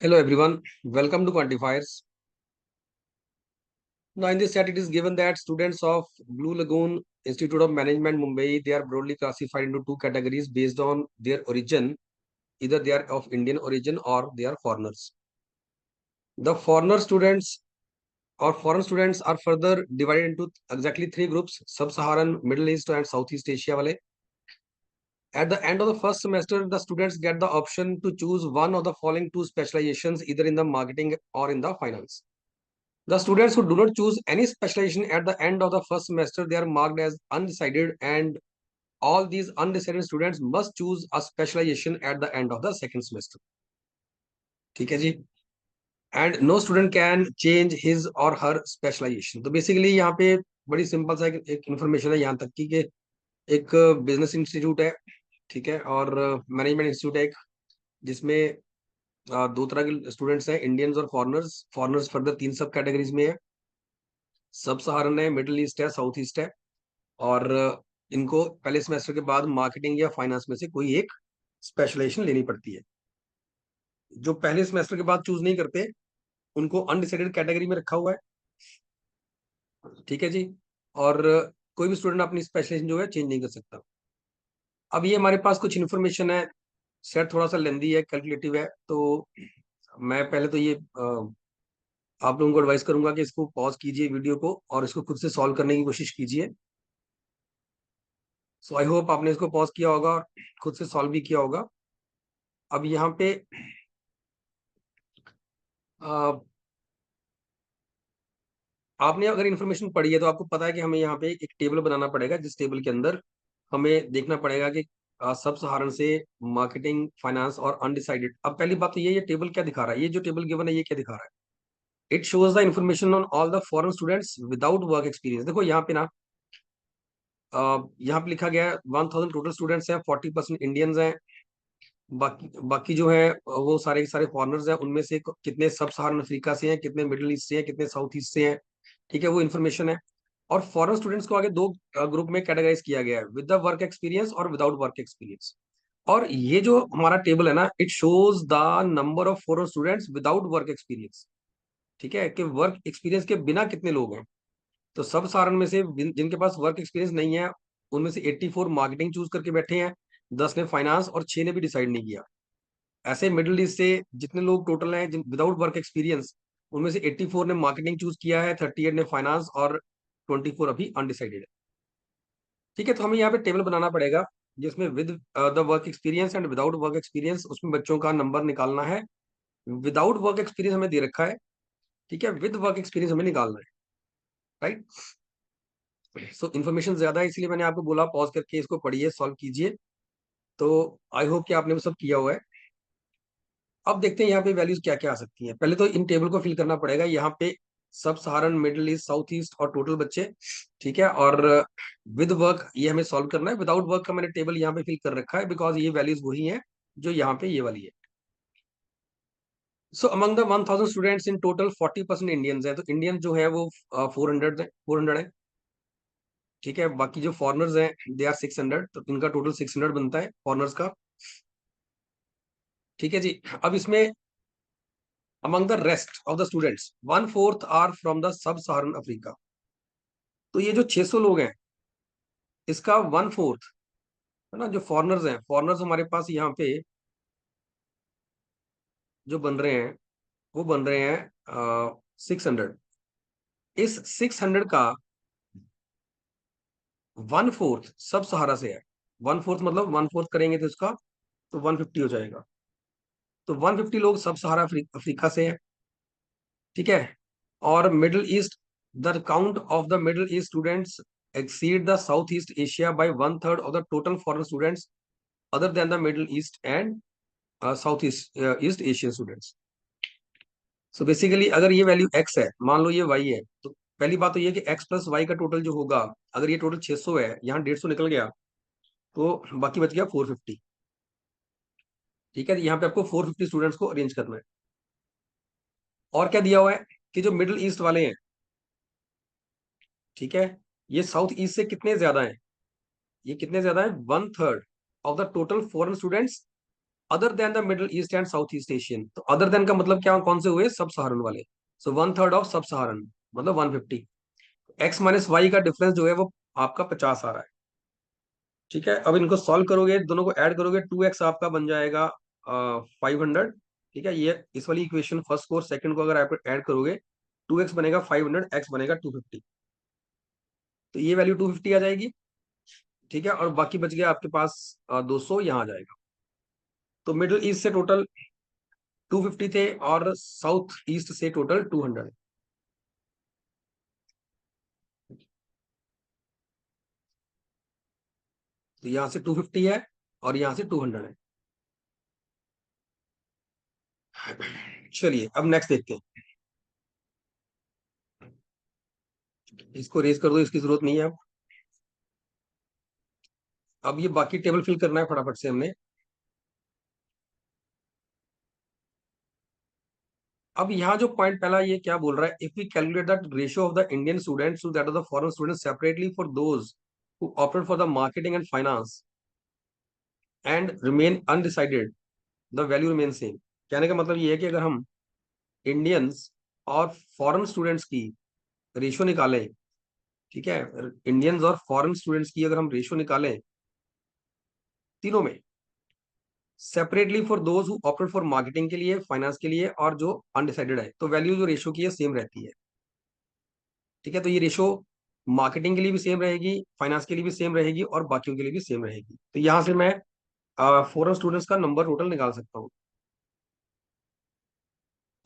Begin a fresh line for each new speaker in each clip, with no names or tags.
Hello everyone, welcome to Quantifiers. Now in this set it is given that students of Blue Lagoon Institute of Management Mumbai, they are broadly classified into two categories based on their origin. Either they are of Indian origin or they are foreigners. The foreigner students or foreign students are further divided into exactly three groups: Sub-Saharan, Middle East and Southeast Asia wale. At the end of the first semester, the students get the option to choose one of the following two specializations, either in the marketing or in the finance. The students who do not choose any specialization at the end of the first semester, they are marked as undecided, and all these undecided students must choose a specialization at the end of the second semester. ठीक है जी. And no student can change his or her specialisation. तो basically यहाँ पे बड़ी simple सा एक information है यहाँ तक की कि एक बिजनेस इंस्टीट्यूट है, ठीक है, और मैनेजमेंट इंस्टीट्यूट है एक, जिसमें दो तरह के स्टूडेंट्स हैं, इंडियंस और फॉरनर्स. फॉरनर्स फर्दर तीन सब कैटेगरीज में है: सब सहारन है, मिडिल ईस्ट है, साउथ ईस्ट है. और इनको पहले सेमेस्टर के बाद मार्केटिंग या फाइनेंस में से कोई एक स्पेशलाइजेशन लेनी पड़ती है. जो पहले सेमेस्टर के बाद चूज नहीं करते उनको अनडिसाइडेड कैटेगरी में रखा हुआ है, ठीक है जी. और कोई भी स्टूडेंट अपनी स्पेशलाइजेशन जो है चेंज नहीं कर सकता. अब ये हमारे पास कुछ इन्फॉर्मेशन है, सेट थोड़ा सा लेंदी है, कैलकुलेटिव है, तो मैं पहले तो ये आप लोगों को एडवाइस करूंगा कि इसको पॉज कीजिए वीडियो को और इसको खुद से सॉल्व करने की कोशिश कीजिए. सो आई होप आपने इसको पॉज किया होगा और खुद से सॉल्व भी किया होगा. अब यहाँ पे आपने अगर इन्फॉर्मेशन पढ़ी है तो आपको पता है कि हमें यहाँ पे एक टेबल बनाना पड़ेगा, जिस टेबल के अंदर हमें देखना पड़ेगा कि सब सहारन से मार्केटिंग, फाइनेंस और अनडिसाइडेड. अब पहली बात तो ये टेबल क्या दिखा रहा है, ये जो टेबल गिवन है ये क्या दिखा रहा है? It shows the information on all the foreign students without work experience. देखो यहाँ पे ना, यहाँ पे लिखा गया है 1000 टोटल स्टूडेंट्स हैं, 40% इंडियंस हैं, बाकी बाकी जो है वो सारे के सारे फॉरेनर्स हैं. उनमें से कितने सब सहारन अफ्रीका से हैं, कितने मिडिल ईस्ट से हैं, कितने साउथ ईस्ट से हैं, ठीक है, वो इन्फॉर्मेशन है. और फॉरेन स्टूडेंट्स को आगे दो ग्रुप में कैटेगराइज किया गया है: विद द वर्क एक्सपीरियंस और विदाउट वर्क एक्सपीरियंस. और ये जो हमारा टेबल है ना, it shows the number of foreign students without work experience, ठीक है, कि वर्क एक्सपीरियंस के बिना कितने लोग हैं. तो सब सारण में से जिनके पास वर्क एक्सपीरियंस नहीं है उनमें से 84 मार्केटिंग चूज करके बैठे हैं, 10 ने फाइनेंस और 6 ने भी डिसाइड नहीं किया. ऐसे मिडिल ईस्ट से जितने लोग टोटल हैं विदाउट वर्क एक्सपीरियंस, उनमें से 84 ने मार्केटिंग चूज किया है, 38 ने फाइनेंस और 24 अभी अनडिसाइडेड है. ठीक है, तो हमें यहाँ पे टेबल बनाना पड़ेगा जिसमें with the work experience and without work experience, उसमें बच्चों का नंबर निकालना है. विदाउट वर्क एक्सपीरियंस हमें दे रखा है, ठीक है, विद वर्क एक्सपीरियंस हमें निकालना है, राइट. सो इन्फॉर्मेशन ज्यादा है इसलिए मैंने आपको बोला पॉज करके इसको पढ़िए, सॉल्व कीजिए. तो आई होप कि आपने वो सब किया हुआ है. अब देखते हैं यहाँ पे वैल्यूज क्या क्या आ सकती हैं. पहले तो इन टेबल को फिल करना पड़ेगा. यहाँ पे सब सहारन, मिडिल ईस्ट, साउथ ईस्ट और टोटल बच्चे, ठीक है, और विद वर्क ये हमें सॉल्व करना है. विदाउट वर्क का मैंने टेबल यहाँ पे फिल कर रखा है बिकॉज ये वैल्यूज वही हैं जो यहाँ पे ये वाली है. सो among the 1000 students in total 40% Indians है. तो इंडियन जो है वो 400 है, ठीक है. बाकी जो फॉरनर्स हैं दे आर 600, तो इनका टोटल 600 बनता है फॉरनर्स का, ठीक है जी. अब इसमें among the rest of the students 1/4 are from the sub-Saharan Africa. तो ये जो 600 लोग हैं इसका 1/4 है ना, जो फॉरनर्स हैं, फॉरनर्स हमारे पास यहाँ पे जो बन रहे हैं वो बन रहे हैं 600. इस 600 का 1/4 सब सहारा से है. 1/4 मतलब 1/4 करेंगे तो इसका तो 150 हो जाएगा. तो 150 लोग सब सहारा अफ्रीका से है, ठीक है. और middle east, the count of the middle east students exceed the Southeast Asia by 1/3 of the total foreign students other than the Middle East and Southeast East Asian students. So basically अगर ये value x है, मान लो ये y है, तो पहली बात तो ये कि x प्लस y का टोटल जो होगा, अगर ये टोटल 600 है, यहाँ 150 निकल गया तो बाकी बच गया 450, ठीक है. यहाँ पे आपको 450 स्टूडेंट्स को अरेंज करना है. और क्या दिया हुआ है कि जो मिडिल ईस्ट वाले हैं, ठीक है, ये साउथ ईस्ट से कितने ज्यादा हैं, ये कितने ज्यादा है, 1/3 of the total foreign students other than the middle east and south east Asian. तो अदर देन का मतलब क्या, कौन से हुए, सब सहारन वाले। सो वन थर्ड ऑफ सब सहारन मतलब 150। एक्स माइनस वाई का डिफरेंस जो है वो आपका 50 आ रहा है। ठीक है, अब इनको सॉल्व करोगे, दोनों को ऐड करोगे, 2x आपका बन जाएगा 500। ठीक है, ये इस वाली इक्वेशन फर्स्ट को और सेकंड को अगर आप ऐड करोगे, 2x बनेगा 500, x बनेगा 250। तो ये वैल्यू 250 आ जाएगी। ठीक है, और बाकी बच गया आपके पास 200 यहाँ आ जाएगा। तो मिडिल ईस्ट से टोटल 250 थे और साउथ ईस्ट से टोटल 200। तो यहाँ से 250 है और यहाँ से 200 है। चलिए अब नेक्स्ट देखते हैं। इसको रेज कर दो, इसकी जरूरत नहीं है अब। ये बाकी टेबल फिल करना है फटाफट से हमने। अब यहाँ जो पॉइंट पहला ये क्या बोल रहा है, if we calculate the ratio of the Indian students to that of the foreign students separately for those who opted for the marketing and finance and remain undecided, the value remain same. कहने का मतलब ये है कि अगर हम Indians और foreign students की रेशियो निकालें, ठीक है, इंडियंस और फॉरेन स्टूडेंट्स की अगर हम रेशियो निकालें तीनों में, separately for those who opted for marketing के लिए, फाइनेंस के लिए और जो अनडिसाइडेड है, तो वैल्यू जो रेशियो की है सेम रहती है। ठीक है, तो ये रेशो मार्केटिंग के लिए भी सेम रहेगी, फाइनेंस के लिए भी सेम रहेगी और बाकियों के लिए भी सेम रहेगी। तो यहां से मैं फॉरेन स्टूडेंट्स का नंबर टोटल निकाल सकता हूँ।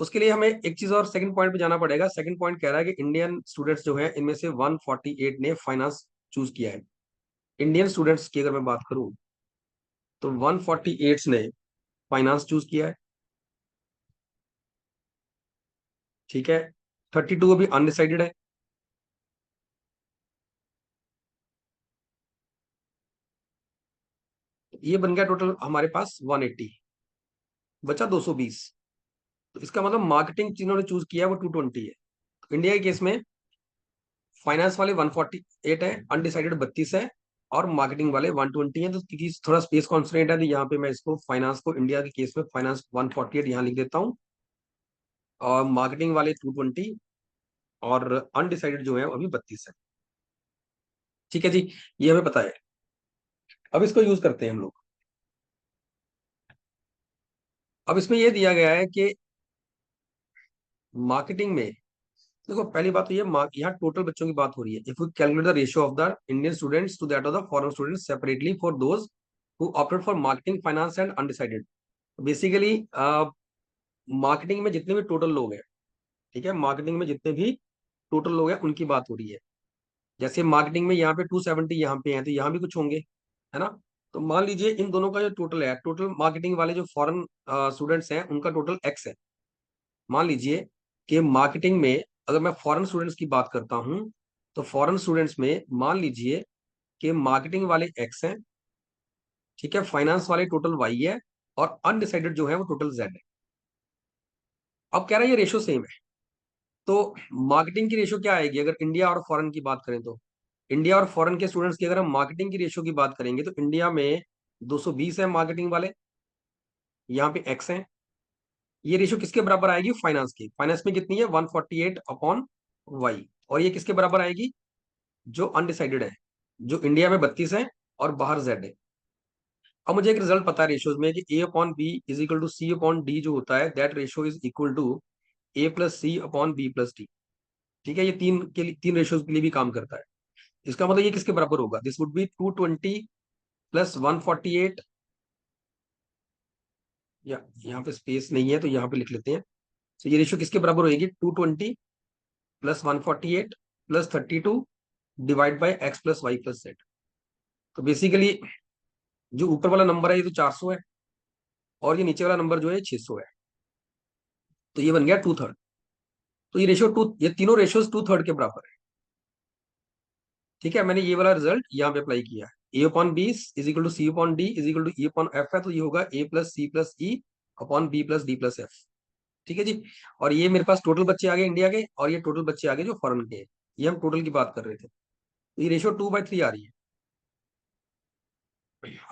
उसके लिए हमें एक चीज और सेकंड पॉइंट पे जाना पड़ेगा। सेकंड पॉइंट कह रहा है कि इंडियन स्टूडेंट्स जो है इनमें से 148 ने फाइनेंस चूज किया है। इंडियन स्टूडेंट्स की अगर मैं बात करूं तो 148 ने फाइनेंस चूज किया है। ठीक है, 32 अभी अनडिसाइडेड है। ये बन गया टोटल हमारे पास 180, बचा 220। तो इसका मतलब मार्केटिंग जिन्होंने चूज किया है वो 220 है। इंडिया के केस में फाइनेंस वाले 148 है, अनडिसाइडेड 32 है और मार्केटिंग वाले 120 है। तो क्योंकि थोड़ा स्पेस कॉन्स्ट्रेंट है तो यहाँ पे मैं इसको फाइनेंस को, इंडिया के केस में फाइनेंस 148 यहाँ लिख देता हूँ और मार्केटिंग वाले 220 और अनडिसाइडेड जो है वो अभी 32 है। ठीक है जी, ये हमें पता है। अब इसको यूज करते हैं हम लोग। अब इसमें ये दिया गया है कि मार्केटिंग में, देखो पहली बात तो ये यहाँ टोटल बच्चों की बात हो रही है। If we calculate the ratio of the Indian students to that of the foreign students separately for those who opted for marketing, finance and undecided. Basically marketing में जितने भी टोटल लोग हैं, ठीक है, मार्केटिंग में जितने भी टोटल लोग हैं उनकी बात हो रही है। जैसे मार्केटिंग में यहाँ पे 270 यहाँ पे हैं तो यहाँ भी कुछ होंगे, है ना। तो मान लीजिए इन दोनों का जो टोटल है, टोटल मार्केटिंग वाले जो फॉरेन स्टूडेंट्स हैं उनका टोटल एक्स है। मान लीजिए कि मार्केटिंग में अगर मैं फॉरेन स्टूडेंट्स की बात करता हूं तो फॉरेन स्टूडेंट्स में मान लीजिए कि मार्केटिंग वाले एक्स हैं, ठीक है, फाइनेंस वाले टोटल वाई है और अनडिसाइडेड जो है वो टोटल जेड है। अब कह रहा है ये रेशियो सेम है। तो मार्केटिंग की रेशियो क्या आएगी अगर इंडिया और फॉरेन की बात करें तो, इंडिया और फॉरेन के स्टूडेंट्स की अगर हम मार्केटिंग की रेशियो की बात करेंगे तो इंडिया में 220 है मार्केटिंग वाले, यहाँ पे एक्स है। ये रेशियो किसके बराबर आएगी, फाइनेंस की। फाइनेंस में कितनी है, 148 अपॉन वाई। और ये किसके बराबर आएगी, जो अनडिसाइडेड है, जो इंडिया में 32 है और बाहर जेड है। अब मुझे एक रिजल्ट पता है रेशियोज में कि A upon B is equal to C upon D जो होता है, that ratio is equal to A plus C upon B plus D. ठीक है, ये तीन रेशियोज के लिए भी काम करता है। इसका मतलब ये किसके बराबर होगा, दिस वुड बी 220 प्लस 148, या यहाँ पे स्पेस नहीं है तो यहाँ पे लिख लेते हैं। तो ये रेशियो किसके बराबर होगी, 220 plus 148 plus 32 divide by x plus y plus z. तो बेसिकली जो ऊपर वाला नंबर है ये तो 400 है और ये नीचे वाला नंबर जो है 600 है। तो ये बन गया 2/3। तो ये रेशियो टू, ये तीनों रेशियोज 2/3 के बराबर है। ठीक है, मैंने ये वाला रिजल्ट यहाँ पे अप्लाई किया है। A upon B is equal to C upon D is equal to E upon F है, तो ये होगा A plus C plus E upon B plus D plus F. ठीक है जी। और ये मेरे पास टोटल बच्चे आ गए इंडिया के और ये टोटल बच्चे आ गए जो फॉरेन के हैं। ये हम टोटल की बात कर रहे थे। तो ये रेशियो 2/3 आ रही है।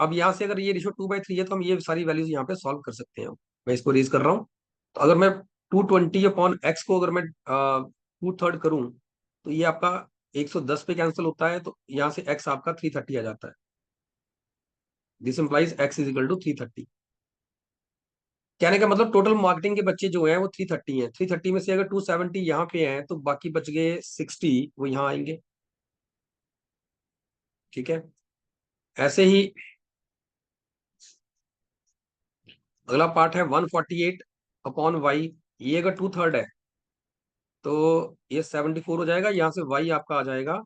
अब यहाँ से अगर ये रेशियो 2/3 है तो हम ये सारी वैल्यूज यहाँ पे सॉल्व कर सकते हैं। मैं इसको रेज कर रहा हूँ। तो अगर मैं 220/x को अगर मैं 2/3 करूँ तो ये आपका 110 पे कैंसिल होता है, तो यहाँ से x आपका 330 आ जाता है। This implies x is equal to 330। कहने का मतलब टोटल मार्केटिंग के बच्चे जो हैं वो 330 हैं। 330 में से अगर 270 यहाँ पे हैं तो बाकी बच गए 60, वो यहाँ आएंगे। ठीक है। ऐसे ही अगला पार्ट है 148/y। ये अगर 2/3 है तो ये 74 हो जाएगा। यहाँ से y आपका आ जाएगा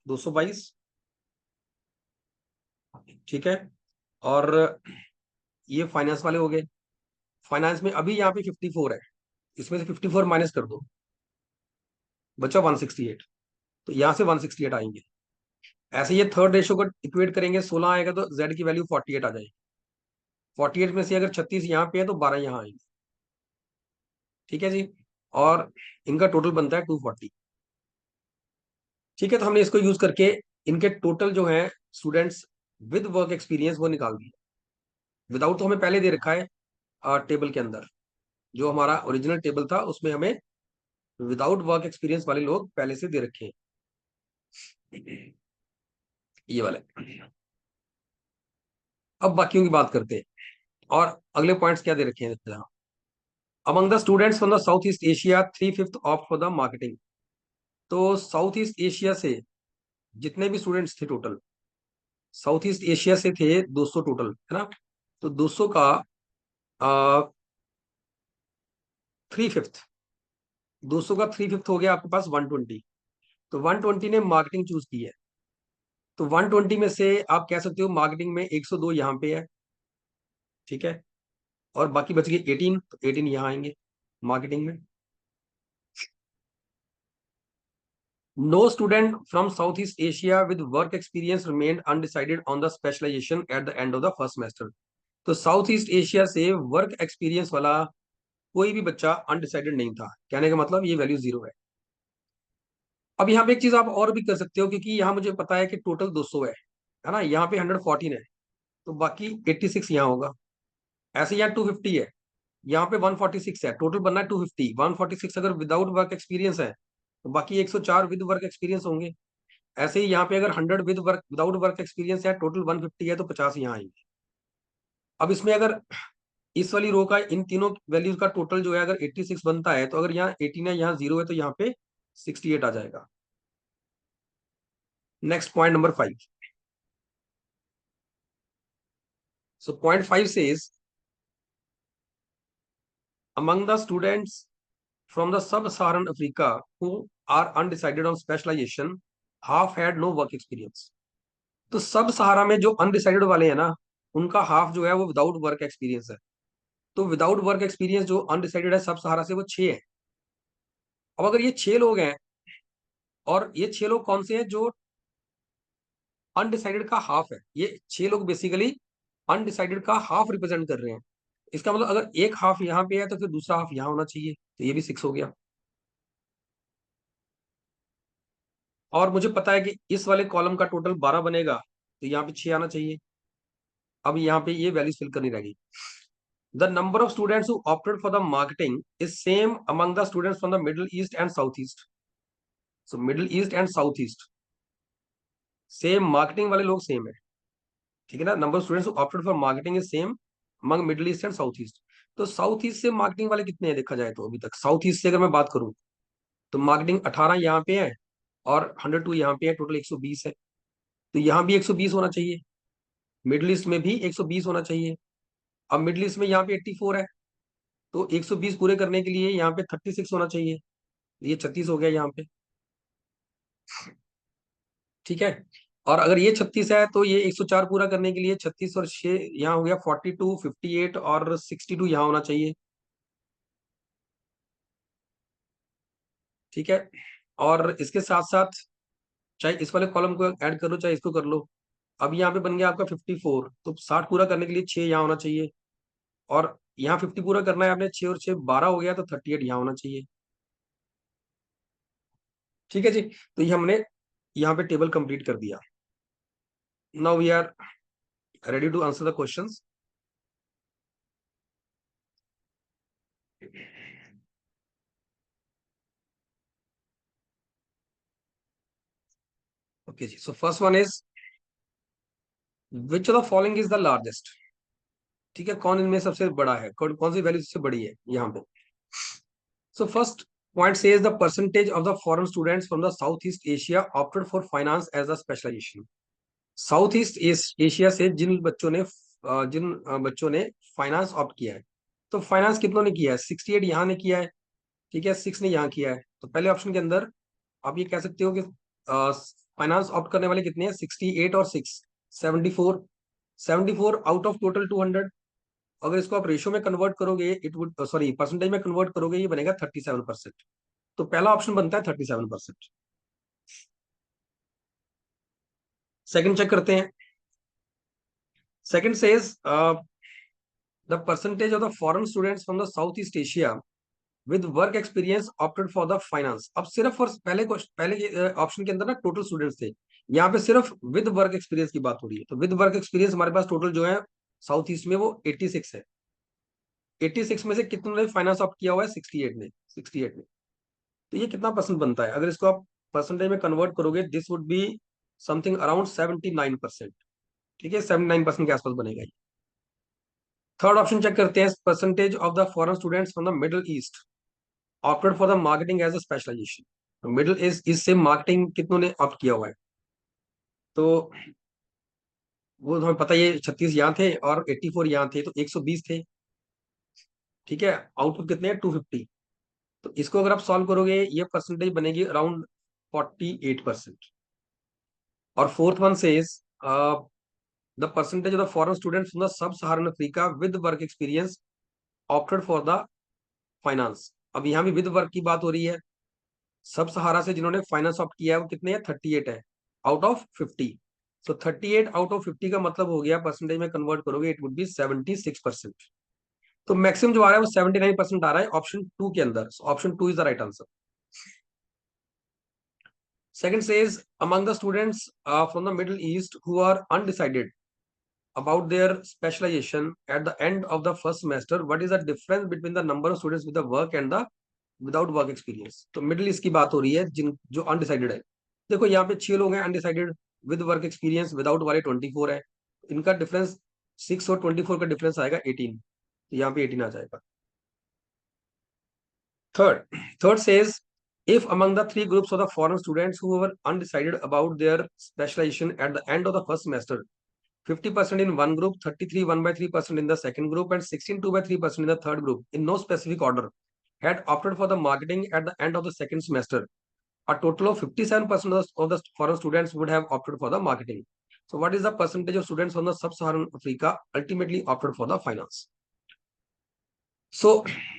222। ठीक है। और ये फाइनेंस वाले हो गए। फाइनेंस में अभी यहाँ पे 54 है, इसमें से 54 माइनस कर दो, बचा 168। तो यहाँ से 168 आएंगे। ऐसे ये थर्ड रेशियो को इक्वेट करेंगे, 16 आएगा तो z की वैल्यू 48 आ जाएगी। 48 में से अगर 36 यहाँ पे है तो 12 यहाँ आएंगे। ठीक है जी। और इनका टोटल बनता है 240। ठीक है। तो हमने इसको यूज करके इनके टोटल जो है स्टूडेंट्स विद वर्क एक्सपीरियंस वो निकाल दिया। विदाउट तो हमें पहले दे रखा है टेबल के अंदर। जो हमारा ओरिजिनल टेबल था उसमें हमें विदाउट वर्क एक्सपीरियंस वाले लोग पहले से दे रखे हैं, ये वाले। अब बाकियों की बात करते हैं और अगले पॉइंट्स क्या दे रखे हैं। Among the students from the south east Asia 3/5 of for the marketing. तो साउथ ईस्ट एशिया से जितने भी स्टूडेंट्स थे टोटल, साउथ ईस्ट एशिया से थे 200 टोटल, है ना। तो 200 का 3/5, 200 का 3/5 हो गया आपके पास 120। तो 120 ने मार्केटिंग चूज की है। तो 120 में से आप कह सकते हो मार्केटिंग में 102 यहाँ पे है। ठीक है। और बाकी बच गए 18, तो 18 यहाँ आएंगे मार्केटिंग में। No student from south east Asia with work experience remained undecided on the specialisation at the end of the first semester. तो साउथ ईस्ट एशिया से वर्क एक्सपीरियंस वाला कोई भी बच्चा अनडिसाइडेड नहीं था। कहने का मतलब ये वैल्यू 0 है। अब यहाँ पे एक चीज आप और भी कर सकते हो, क्योंकि यहाँ मुझे पता है कि टोटल 200 है ना। यहाँ पे 114 है तो बाकी 86 यहाँ होगा। ऐसे यहाँ 250 है, यहाँ पे 146 है, टोटल बनना है 250। 146 अगर विदाउट वर्क एक्सपीरियंस है तो बाकी 104 विद वर्क एक्सपीरियंस होंगे। ऐसे ही यहाँ पे अगर 100 with work without work experience है, टोटल 150 है तो 50 यहाँ आएंगे। अब इसमें अगर इस वाली रो का इन तीनों वैल्यूज का टोटल जो है अगर 86 बनता है, तो अगर यहाँ 18 है यहाँ 0 है तो यहाँ पे 68 आ जाएगा। Next point number 5। So point 5 says among the students from the sub-Saharan Africa who are undecided on specialization, half had no work experience। तो सब सहारा में जो अनडिसाइडेड वाले हैं ना, उनका हाफ जो है वो विदाउट वर्क एक्सपीरियंस है। तो विदाउट वर्क एक्सपीरियंस जो अनडिसाइडेड है सब सहारा से वो 6 है। अब अगर ये 6 लोग हैं और ये 6 लोग कौन से हैं जो अनडिसाइडेड का हाफ है, ये 6 लोग बेसिकली अनडिसाइडेड का हाफ रिप्रेजेंट कर रहे हैं। इसका मतलब अगर एक हाफ यहाँ पे है तो फिर दूसरा हाफ यहाँ होना चाहिए, तो ये भी 6 हो गया। और मुझे पता है कि इस वाले कॉलम का टोटल 12 बनेगा, तो यहाँ पे 6 आना चाहिए। अब यहाँ पे ये वैल्यूज फिल करनी रहेगी। The number of students who opted for the marketing is same among the students from the middle east and south east. So middle east and south east same, marketing वाले लोग same है। ठीक है ना। Number of students who opted for marketing is same among middle east and south east. तो south east से marketing वाले कितने हैं देखा जाए तो, अभी तक साउथ ईस्ट से अगर मैं बात करूं तो मार्केटिंग 18 यहाँ पे है और 102 यहाँ पे है, टोटल 120 है। तो यहाँ भी 120 होना चाहिए, मिडिल ईस्ट में भी 120 होना चाहिए। अब मिडिल ईस्ट में यहाँ पे 84 है, तो 120 पूरे करने के लिए यहाँ पे 36 होना चाहिए, ये 36 हो गया यहाँ पे। ठीक है। और अगर ये 36 है तो ये 104 पूरा करने के लिए 36 और 6 यहाँ हो गया 42, 58 और 62 यहाँ होना चाहिए। ठीक है। और इसके साथ साथ चाहे इस वाले कॉलम को ऐड कर लो चाहे इसको कर लो। अब यहाँ पे बन गया आपका 54, तो 60 पूरा करने के लिए 6 यहाँ होना चाहिए। और यहाँ 50 पूरा करना है आपने, 6 और 6 12 हो गया, तो 38 यहाँ होना चाहिए। ठीक है जी। तो ये हमने यहाँ पे टेबल कंप्लीट कर दिया। Now we are ready to answer the questions. Okay ji, so first one is which of the following is the largest? ठीक है, कौन इनमें सबसे बड़ा है, कौन कौन सी वैल्यू सबसे बड़ी है यहाँ पे? So first point says the percentage of the foreign students from the Southeast Asia opted for finance as a specialization. South east Asia से जिन बच्चों ने फाइनेंस ऑप्ट किया है, तो फाइनेंस कितनों ने किया है? 68 यहाँ ने किया है, ठीक है, 6 ने यहाँ किया है। तो पहले ऑप्शन के अंदर आप ये कह सकते हो कि फाइनेंस ऑप्ट करने वाले कितने हैं? 68 और 6, 74। 74 आउट ऑफ टोटल 200। अगर इसको आप रेशियो में कन्वर्ट करोगे, इट वुड, सॉरी, परसेंटेज में कन्वर्ट करोगे, ये बनेगा 37%। तो पहला ऑप्शन बनता है 37%। सेकंड चेक करते हैं। Second says the percentage of the foreign students from the south east Asia with work experience opted for the finance. अब सिर्फ और पहले ऑप्शन के अंदर ना टोटल स्टूडेंट्स थे, यहाँ पे सिर्फ विद वर्क एक्सपीरियंस की बात हो रही है। तो विद वर्क एक्सपीरियंस हमारे पास टोटल जो है साउथ ईस्ट में वो 86 है। 86 में से कितने ने फाइनेंस ऑप्ट किया हुआ है? 68 ने। 68 ने। तो ये कितना परसेंट बनता है? अगर इसको आप परसेंटेज में कन्वर्ट करोगे, this would be something around 79%। ठीक है, 79% के आसपास बनेगा ये। थर्ड ऑप्शन चेक करते हैं, percentage of the foreign students from the middle east opted for the marketing as a specialisation. Middle east से मार्केटिंग कितनों ने ऑप्ट किया हुआ है? तो वो हमें पता है, ये 36 यहाँ थे और 84 यहाँ थे, तो 120 थे। ठीक है, आउटपुट कितने हैं? 250। तो इसको अगर आप सॉल्व करोगे, ये परसेंटेज बनेगी अराउंड 48%। और फोर्थ वन से the percentage of the foreign students from the सब सहारन Africa with work experience opted for the finance. अब यहाँ भी विद वर्क की बात हो रही है। सब सहारा से जिन्होंने फाइनेंस ऑप्ट किया है वो कितने हैं? 38 है out of 50। So 38 out of 50 का मतलब हो गया, परसेंटेज में कन्वर्ट करोगे, इट वुड बी 76%। तो मैक्सिमम जो आ रहा है वो 79% आ रहा है ऑप्शन टू के अंदर। Option two is the right answer. Second says, among the students from the Middle East who are undecided about their specialization at the end of the first semester, what is the difference between the number of students with the work and the without work experience? तो middle east की बात हो रही है, जिन जो undecided है। देखो यहाँ पे 6 लोग हैं undecided, with work experience without वाले 24 है। इनका डिफरेंस 6 और 24 का डिफरेंस आएगा 18। तो यहाँ पे 18 आ जाएगा। Third says, if among the three groups of the foreign students who were undecided about their specialization at the end of the first semester, 50% in one group, 33 1 by 3% in the second group, and 16 2 by 3% in the third group, in no specific order, had opted for the marketing at the end of the second semester, a total of 57% of the foreign students would have opted for the marketing. So, what is the percentage of students from the sub-Saharan Africa ultimately opted for the finance? सो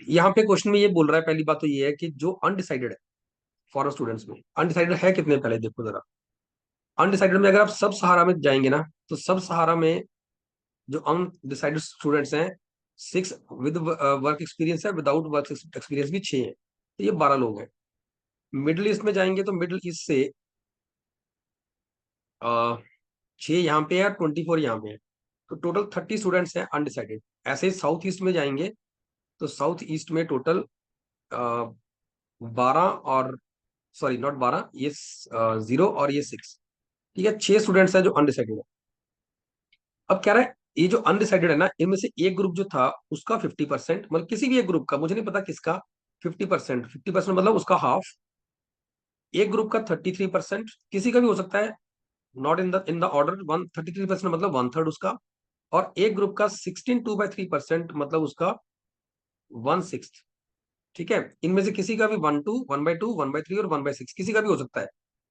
यहाँ पे question में ये बोल रहा है, पहली बात तो ये है कि जो अनडिसाइडेड है फॉरेन स्टूडेंट्स में, अनडिसाइडेड है कितने? पहले देखो जरा। अनडिसाइडेड में अगर आप सब सहारा में जाएंगे ना, तो सब सहारा में जो अनडिसाइडेड स्टूडेंट्स हैं, 6 विद वर्क एक्सपीरियंस है, विदाउट वर्क एक्सपीरियंस भी 6 है, तो ये 12 लोग हैं। मिडिल ईस्ट में जाएंगे तो मिडिल ईस्ट से 6 यहाँ पे है, 24 यहाँ पे है, तो टोटल 30 स्टूडेंट्स हैं अनडिसाइडेड। ऐसे ही साउथ ईस्ट में जाएंगे तो साउथ ईस्ट में टोटल 12 और, सॉरी नॉट 12, ये 0 और ये 6। ठीक है, 6 स्टूडेंट्स हैं जो अनडिसाइडेड है। अब कह रहा है ये जो अनडिसाइडेड है ना, इनमें से एक ग्रुप जो था उसका 50%, मतलब किसी भी एक ग्रुप का, मुझे नहीं पता किसका, 50%। 50% मतलब उसका हाफ। एक ग्रुप का 33%, किसी का भी हो सकता है, नॉट इन द ऑर्डर। 33% मतलब वन थर्ड उसका। और एक ग्रुप का 16 2/3% मतलब उसका 1/6। ठीक है, इनमें से किसी का भी 1/2, 1/2, 1/3 और 1/6 किसी का भी हो सकता है।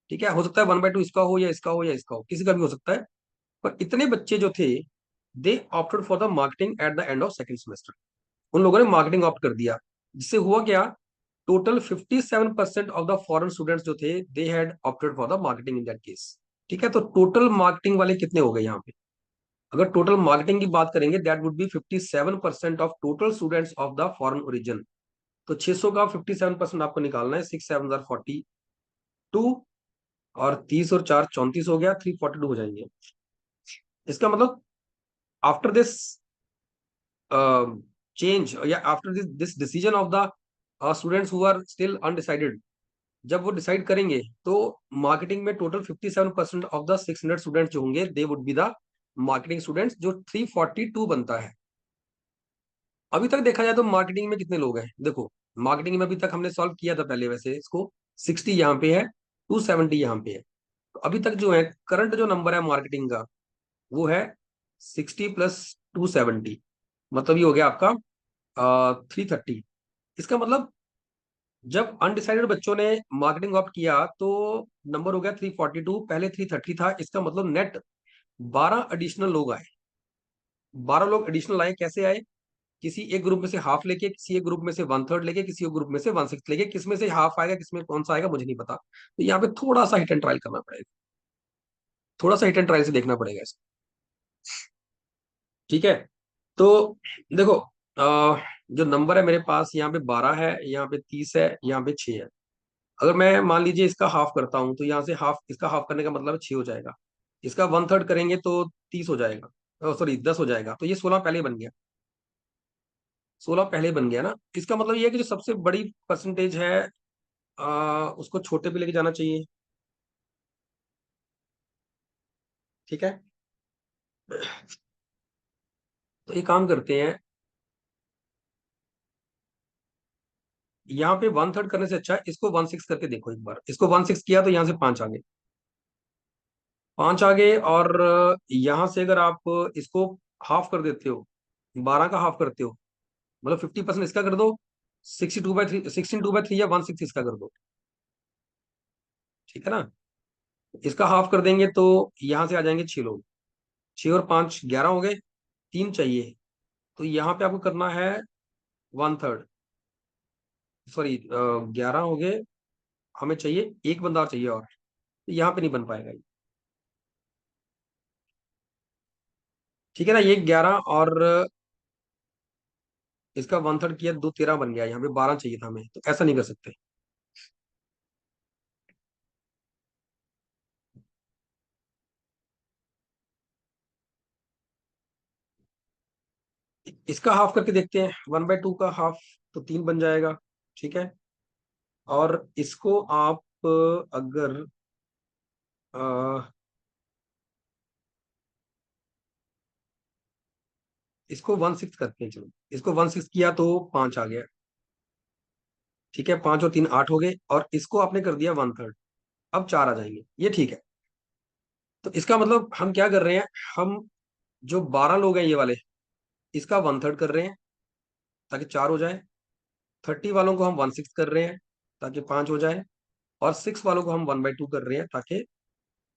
ठीक है, हो सकता है 1/2 इसका हो या इसका हो या इसका हो, किसी का भी हो सकता है। पर इतने बच्चे जो थे, they opted for the marketing at the end of second semester. उन लोगों ने मार्केटिंग ऑप्ट कर दिया, जिससे हुआ क्या, total 57% of the foreign students जो थे, they had opted for the marketing in that case. ठीक है, तो टोटल मार्केटिंग वाले कितने हो गए यहाँ पे? अगर टोटल मार्केटिंग की बात करेंगे, that would be 57% of total students of the foreign origin. तो 600 का 57% आपको निकालना है। 6 7 42, और 30 और 4 34 हो गया, 342 हो जाएंगे। इसका मतलब आफ्टर दिस चेंज या after this decision of the students who are still undecided, जब वो डिसाइड करेंगे तो मार्केटिंग में टोटल 57% ऑफ द 600 स्टूडेंट्स जो होंगे they would be the marketing students, जो 342 बनता है। अभी तक देखा जाए तो मार्केटिंग में कितने लोग हैं, देखो मार्केटिंग में अभी तक हमने सॉल्व किया था पहले, वैसे इसको 60 यहाँ पे है, 270 यहाँ पे है। तो अभी तक जो है करंट जो नंबर है मार्केटिंग का वो है 60 प्लस 270, मतलब ये हो गया आपका 330। इसका मतलब जब अनडिसाइडेड बच्चों ने मार्केटिंग ऑप्ट किया तो नंबर हो गया 342, पहले 330 था। इसका मतलब नेट 12 एडिशनल लोग आए, 12 लोग एडिशनल आए। कैसे आए? किसी एक ग्रुप में से हाफ लेके, किसी एक ग्रुप में से वन थर्ड लेके, किसी एक ग्रुप में से वन सिक्स लेके, किस में से हाफ आएगा किसमें कौन सा आएगा मुझे नहीं पता। तो यहाँ पे थोड़ा सा हिट एंड ट्रायल करना पड़ेगा, थोड़ा सा हिट एंड ट्रायल से देखना पड़ेगा इसको। ठीक है, तो देखो जो नंबर है मेरे पास यहाँ पे 12 है, यहाँ पे 30 है, यहाँ पे 6 है। अगर मैं मान लीजिए इसका हाफ करता हूँ तो यहाँ से हाफ, इसका हाफ करने का मतलब 6 हो जाएगा। इसका वन थर्ड करेंगे तो 30 हो जाएगा, सॉरी 10 हो जाएगा। तो ये 16 पहले बन गया, 16 पहले बन गया ना। इसका मतलब ये है कि जो सबसे बड़ी परसेंटेज है उसको छोटे पे लेके जाना चाहिए। ठीक है, तो ये काम करते हैं, यहाँ पे वन थर्ड करने से अच्छा है इसको वन सिक्स करके देखो एक बार। इसको वन सिक्स किया तो यहाँ से 5 आ गए, 5 आ गए। और यहाँ से अगर आप इसको हाफ कर देते हो, 12 का हाफ करते हो, मतलब 50% इसका कर दो, 62/3, 16/2/3 या 1/6 इसका कर दो। ठीक है ना, इसका हाफ कर देंगे तो यहाँ से आ जाएंगे 6 लोग, 6 और 5 11 हो गए, 3 चाहिए। तो यहाँ पे आपको करना है वन थर्ड, सॉरी 11 हो गए, हमें चाहिए एक बंदा और चाहिए, और तो यहाँ पे नहीं बन पाएगा ये। ठीक है ना, ये 11 और इसका वन थर्ड किया, 2 13 बन गया, यहाँ पे 12 चाहिए था हमें, तो ऐसा नहीं कर सकते। इसका हाफ करके देखते हैं, 1/2 का हाफ तो 3 बन जाएगा। ठीक है, और इसको आप अगर अ, इसको 1/6 करते हैं, चलो इसको 1/6 किया तो 5 आ गया। ठीक है, 5 और 3 8 हो गए, और इसको आपने कर दिया वन थर्ड, अब 4 आ जाएंगे, ये ठीक है। तो इसका मतलब हम क्या कर रहे हैं, हम जो 12 लोग हैं ये वाले, इसका वन थर्ड कर रहे हैं ताकि 4 हो जाए। 30 वालों को हम 1/6 कर रहे हैं ताकि 5 हो जाए, और 6 वालों को हम 1/2 कर रहे हैं ताकि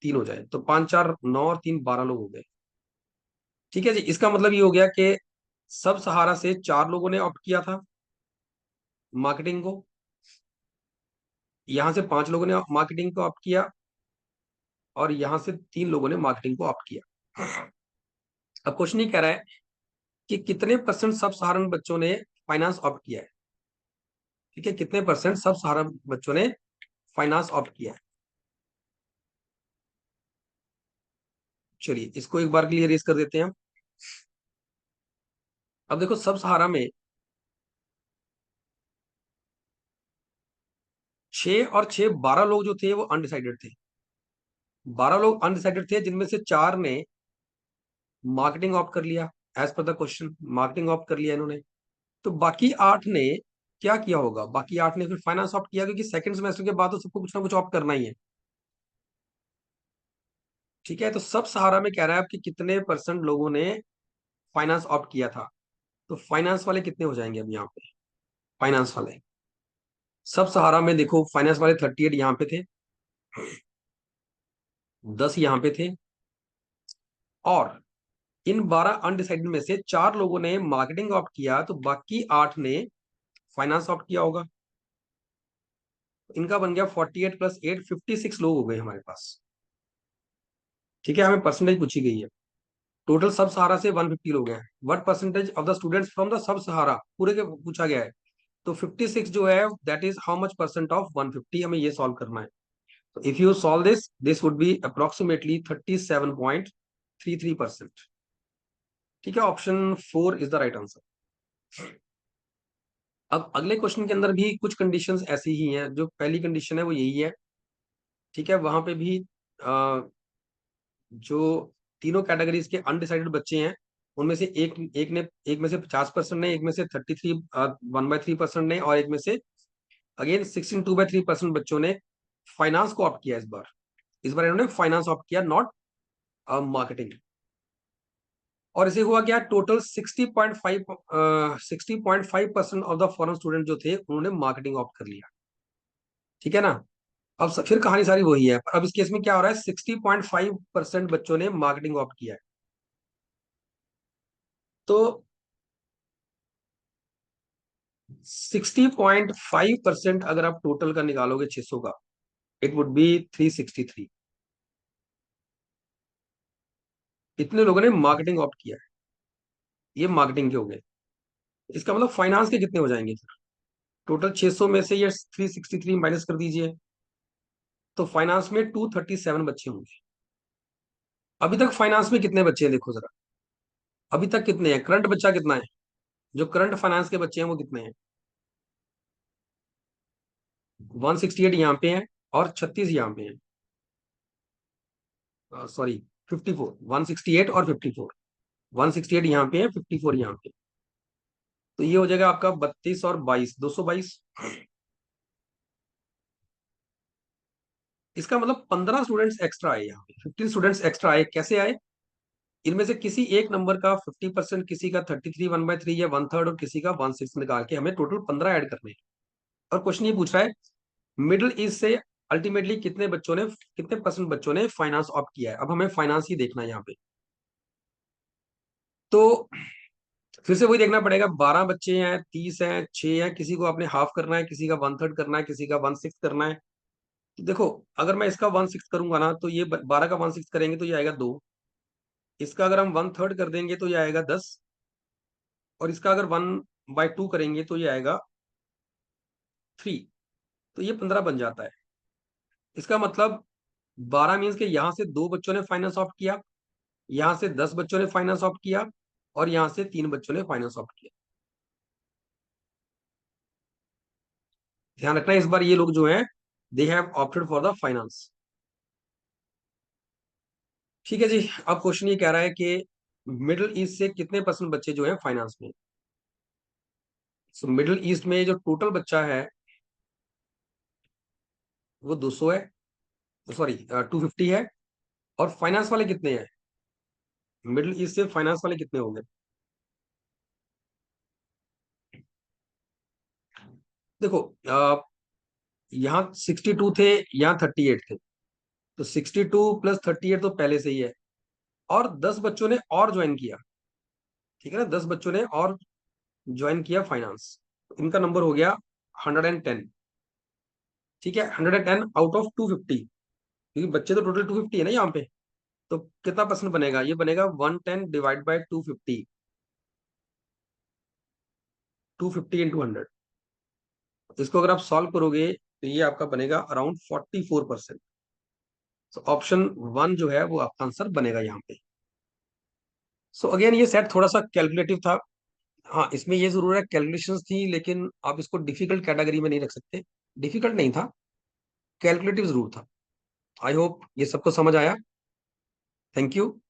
3 हो जाए। तो 5 4 9 और 3 12 लोग हो गए। ठीक है जी, इसका मतलब ये हो गया कि सब सहारा से 4 लोगों ने ऑप्ट किया था मार्केटिंग को, यहां से 5 लोगों ने मार्केटिंग को ऑप्ट किया, और यहां से 3 लोगों ने मार्केटिंग को ऑप्ट किया। अब क्वेश्चन ये कह रहा है कि कितने परसेंट सब सहारण बच्चों ने फाइनेंस ऑप्ट किया है। ठीक है, कितने परसेंट सब सहारण बच्चों ने फाइनेंस ऑप्ट किया है। चलिए इसको एक बार के लिए रेस कर देते हैं हम। अब देखो सब सहारा में 6 और 6 12 लोग जो थे वो अनडिसाइडेड थे, 12 लोग अनडिसाइडेड थे, जिनमें से 4 ने मार्केटिंग ऑप्ट कर लिया, as per the question marketing opt कर लिया इन्होंने। तो बाकी 8 ने क्या किया होगा, बाकी 8 ने फिर फाइनेंस ऑप्ट किया, क्योंकि सेकंड सेमेस्टर के बाद तो सबको कुछ ना कुछ ऑप्ट करना ही है। ठीक है, तो सब सहारा में कह रहा है कि कितने परसेंट लोगों ने फाइनेंस ऑप्ट किया था। तो फाइनेंस वाले कितने हो जाएंगे अब यहाँ पे, फाइनेंस वाले सब सहारा में देखो, फाइनेंस वाले 38 यहाँ पे थे, 10 यहाँ पे थे, और इन 12 अनडिसाइडेड में से 4 लोगों ने मार्केटिंग ऑप्ट किया, तो बाकी 8 ने फाइनेंस ऑप्ट किया होगा। इनका बन गया 48 प्लस 8, 56 लोग हो गए हमारे पास। ठीक है, हमें परसेंटेज पूछी गई है, टोटल सब सहारा से 150 लोग हैं। What percentage of the students from the sub Sahara, पूरे के पूछा गया है। तो 56 जो है that is how much percent of 150, हमें ये सॉल्व करना है। तो if you solve this, this would be approximately 37.3 33%। ठीक है, option 4 is the right answer. अब अगले क्वेश्चन के अंदर भी कुछ कंडीशंस ऐसी ही हैं। जो पहली कंडीशन है वो यही है। ठीक है, वहां पे भी जो तीनों कैटेगरीज के अनडिसाइडेड बच्चे हैं, उनमें से एक में से 50% ने, एक में से 1/3% ने, और एक में से अगेन 2/3% बच्चों ने फाइनेंस को ऑप्ट किया। इस बार इन्होंने फाइनेंस ऑप्ट किया, नॉट मार्केटिंग। और इसे हुआ क्या, total 60.5% of the foreign student जो थे उन्होंने मार्केटिंग ऑप्ट कर लिया। ठीक है ना। अब फिर कहानी सारी वही है, अब इस केस में क्या हो रहा है, 60.5% बच्चों ने मार्केटिंग ऑप्ट किया है। तो 60.5% अगर आप टोटल का निकालोगे 600 का, इट वुड बी 363। इतने लोगों ने मार्केटिंग ऑप्ट किया है। ये मार्केटिंग के हो गए। इसका मतलब फाइनेंस के कितने हो जाएंगे फिर? टोटल 600 में से ये 363 माइनस कर दीजिए, तो फाइनेंस में 237 बच्चे होंगे। अभी तक फाइनेंस में कितने बच्चे हैं देखो जरा। अभी तक कितने हैं, करंट बच्चा कितना है, जो करंट फाइनेंस के बच्चे हैं वो कितने हैं? 168 यहाँ पे हैं, और 36 यहाँ पे हैं। सॉरी, 54, 168 और 54। 168 यहाँ पे है, 54 यहाँ पे। तो ये हो जाएगा आपका 32 और 22, 222। इसका मतलब 15 स्टूडेंट्स एक्स्ट्रा आए, यहाँ पे 15 स्टूडेंट्स एक्स्ट्रा आए। कैसे आए? इनमें से किसी एक नंबर का 50%, किसी का 33 1/3 या 1/3, और किसी का 1/6 निकाल के हमें टोटल 15 ऐड करने हैं। और क्वेश्चन ये पूछ रहा है मिडिल ईस्ट से अल्टीमेटली कितने परसेंट बच्चों ने फाइनेंस ऑप्ट किया है। अब हमें फाइनेंस ही देखना है यहाँ पे। तो फिर से वही देखना पड़ेगा, 12 बच्चे हैं, 30 हैं, 6 हैं, किसी को आपने हाफ करना है, किसी का 1/3 करना है, किसी का 1/6 करना है। तो देखो, अगर मैं इसका 1/6 करूंगा ना, तो ये 12 का 1/6 करेंगे तो ये आएगा 2। इसका अगर हम 1/3 कर देंगे तो ये आएगा 10। और इसका अगर 1/2 करेंगे तो ये आएगा 3। तो ये 15 बन जाता है। इसका मतलब 12 मीन्स के यहाँ से 2 बच्चों ने फाइनेंस ऑप्ट किया, यहाँ से 10 बच्चों ने फाइनेंस ऑप्ट किया, और यहाँ से 3 बच्चों ने फाइनेंस ऑप्ट किया। ध्यान रखना, इस बार ये लोग जो हैं, they have opted for the finance. ठीक है जी। अब क्वेश्चन ये कह रहा है कि मिडिल ईस्ट से कितने परसेंट बच्चे जो है फाइनेंस में। सो मिडिल ईस्ट में जो टोटल बच्चा है वो 200 है, सॉरी 250 है। और फाइनेंस वाले कितने हैं, मिडिल ईस्ट से फाइनेंस वाले कितने होंगे? देखो, यहाँ 62 थे, यहाँ 38 थे। तो 62 प्लस 38 तो पहले से ही है, और 10 बच्चों ने और ज्वाइन किया। ठीक है ना, 10 बच्चों ने और ज्वाइन किया फाइनेंस। इनका नंबर हो गया 110। ठीक है, 110 आउट ऑफ 250, क्योंकि बच्चे तो टोटल 250 है ना यहाँ पे। तो कितना परसेंट बनेगा, ये बनेगा 110 डिवाइड बाई 250। 250 इंटू 100। इसको अगर आप सॉल्व करोगे तो ये आपका बनेगा अराउंड 44%। सो ऑप्शन 1 जो है वो आपका आंसर बनेगा यहाँ पे। सो अगेन ये सेट थोड़ा सा कैलकुलेटिव था। हाँ, इसमें ये जरूर है, कैलकुलेशंस थी, लेकिन आप इसको डिफिकल्ट कैटेगरी में नहीं रख सकते। डिफिकल्ट नहीं था, कैलकुलेटिव जरूर था। आई होप ये सबको समझ आया। Thank you.